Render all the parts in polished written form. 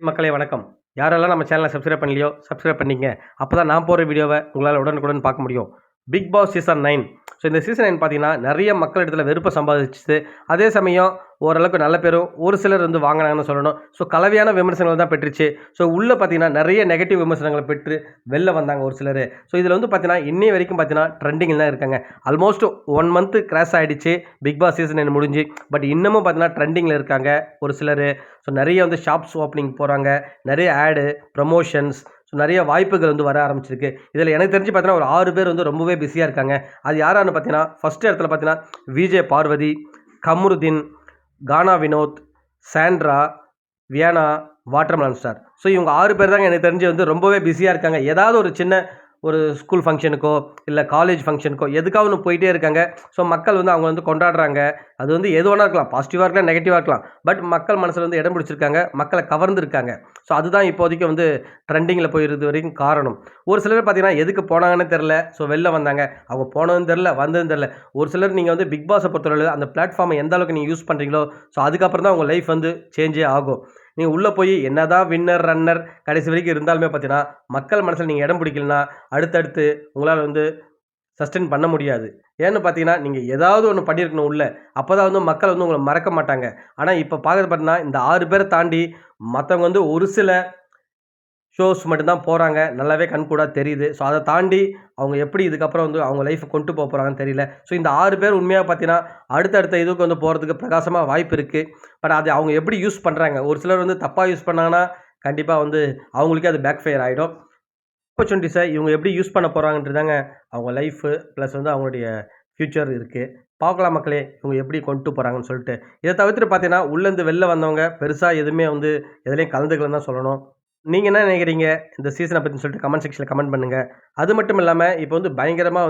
மக்களே வணக்கம். யாரெல்லாம் நம்ம சேனலை சப்ஸ்கிரைப் பண்ணலையோ, சப்ஸ்கிரைப் பண்ணிக்கங்க. அப்பதான் நான் போடுற வீடியோவை உங்களால உடனுக்குடன் பார்க்க முடியும். Bigg Boss season 9. இந்த சீசன் 9 பார்த்தீங்கன்னா, நெறைய மக்கள் இடத்துல வெறுப்ப சம்பாதிச்சுது. அதே சமயம் ஓரளவுக்கு நல்ல பேரும் ஒரு சிலர் வாங்குனாங்கன்னு சொல்லணும். கலவையான விமர்சனங்கள் தான் பெற்றுச்சு. உள்ள பார்த்தீங்கன்னா, நெறைய நெகட்டிவ் விமர்சனங்கள பெற்று வெளில வந்தாங்க ஒரு சிலரு. இதுல பார்த்தீங்கன்னா, இன்னைய வரைக்கும் பார்த்தீங்கன்னா, ட்ரெண்டிங்கில தான் இருக்காங்க. ஆல்மோஸ்ட் 1 மந்த் கிராஸ் ஆயிடுச்சு. பிக் பாஸ் சீசன் 9 முடிஞ்சு. பட் இன்னமும் பார்த்தீங்கன்னா, ட்ரெண்டிங்கில இருக்காங்க ஒரு சிலரு. நெறைய ஷாப்ஸ் ஓப்பனிங் போறாங்க. நெறைய ஆடு, ப்ரமோஷன்ஸ் நெறைய வாய்ப்புகள் வர ஆரம்பிச்சிருக்கு. இதில எனக்கு தெரிஞ்சு பார்த்தீங்கன்னா, ஒரு 6 பேர் ரொம்பவே பிஸியா இருக்காங்க. அது யாரான்னு பார்த்தீங்கன்னா, ஃபர்ஸ்ட் இடத்துல பார்த்தீங்கன்னா, விஜே பார்வதி, கமருதீன், கானா Vinod, Sandra, Viana, watermelon star. இவங்க 6 பேர் தாங்க எனக்கு தெரிஞ்சு ரொம்பவே பிஸியா இருக்காங்க. ஏதாவது ஒரு சின்ன ஒரு ஸ்கூல் ஃபங்ஷனுக்கோ, இல்ல காலேஜ் ஃபங்ஷனுக்கோ எதுக்காவது ஒண்ணு போயிட்டே இருக்காங்க. மக்கள் அவங்க கொண்டாடுறாங்க. அது எது வேணா இருக்கலாம். பாசிட்டிவா இருக்கலாம், நெகட்டிவா இருக்கலாம். பட் மக்கள் மனசுல இடம் பிடிச்சிருக்காங்க. மக்கள கவர்ந்திருக்காங்க. அதுதான் இப்போதைக்கு ட்ரெண்டிங்கில போயிருது வரைக்கும் காரணம். ஒரு சிலர் பார்த்தீங்கன்னா, எதுக்கு போனாங்கன்னு தெரியல. வெளில வந்தாங்க. அவங்க போனதும் தெரியல, வந்ததும் தெரியல. ஒரு சிலர் நீங்க பிக் பாஸ பொறுத்தவரையில அந்த பிளாட்ஃபார்மை எந்த அளவுக்கு நீங்க யூஸ் பண்றீங்களோ, அதுக்கப்புறம் தான் உங்க லைஃப் சேஞ்சே ஆகும். நீங்க உள்ள போய் என்னதான் வின்னர், ரன்னர் கடைசி வரைக்கும் இருந்தாலுமே பார்த்தீங்கன்னா, மக்கள் மனசுல நீங்க இடம் பிடிக்கலன்னா, அடுத்தடுத்து உங்களால சஸ்டெயின் பண்ண முடியாது. ஏன்னு பார்த்தீங்கன்னா, நீங்க ஏதாவது ஒண்ணு பண்ணியிருக்கணும் உள்ள. அப்பதான் மக்கள் உங்கள மறக்க மாட்டாங்க. ஆனா இப்ப பார்க்குறது பார்த்தீங்கன்னா, இந்த 6 பேர தாண்டி மத்தவங்க ஒரு சில ஷோஸ் மட்டும் தான் போறாங்க. நல்லாவே கண்கூடா தெரியுது. அத தாண்டி அவங்க எப்படி இதுக்கப்புறம் அவங்க லைஃப்ப கொண்டு போறாங்கன்னு தெரியல. இந்த 6 பேர் உண்மையா பார்த்தீங்கன்னா, அடுத்தடுத்த இதுக்கு போறதுக்கு பிரகாசமா வாய்ப்பு இருக்கு. பட் அது அவங்க எப்படி யூஸ் பண்றாங்க. ஒரு சிலர் தப்பா யூஸ் பண்ணாங்கன்னா, கண்டிப்பா அவங்களுக்கே அது பேக் ஃபயர் ஆயிடும். ஆப்பர்ச்சுனிட்டீஸ இவங்க எப்படி யூஸ் பண்ண போறாங்கன்றது தாங்க அவங்க லைஃபு பிளஸ் அவங்களுடைய ஃபியூச்சர் இருக்கு. பார்க்கலாம் மக்களே, இவங்க எப்படி கொண்டு போறாங்கன்னு சொல்லிட்டு. இத தவிர்த்துட்டு பார்த்தீங்கன்னா, உள்ளேருந்து வெளில வந்தவங்க பெருசா எதுவுமே எதுலயும் கலந்துக்கலன்னு தான் சொல்லணும். நீங்க என்ன நினைக்கிறீங்க? இந்த சீசன பத்தின்னு சொல்லிட்டு கமெண்ட் செக்ஷன்ல கமெண்ட் பண்ணுங்க. அது மட்டும் இல்லாம, இப்போ பயங்கரமா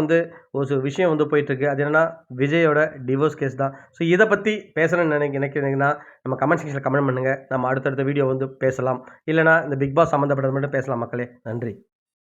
ஒரு விஷயம் போயிட்டுருக்கு. அது என்னன்னா, விஜயோட டிவோர்ஸ் கேஸ் தான். இத பத்தி பேசணும்னு நினைக்கிறீங்கன்னா, நம்ம கமெண்ட் செக்ஷன்ல கமெண்ட் பண்ணுங்க. நம்ம அடுத்தடுத்த வீடியோ பேசலாம். இல்லன்னா, இந்த பிக் பாஸ் சம்மந்தப்பட்டது மட்டும் பேசலாம் மக்களே. நன்றி.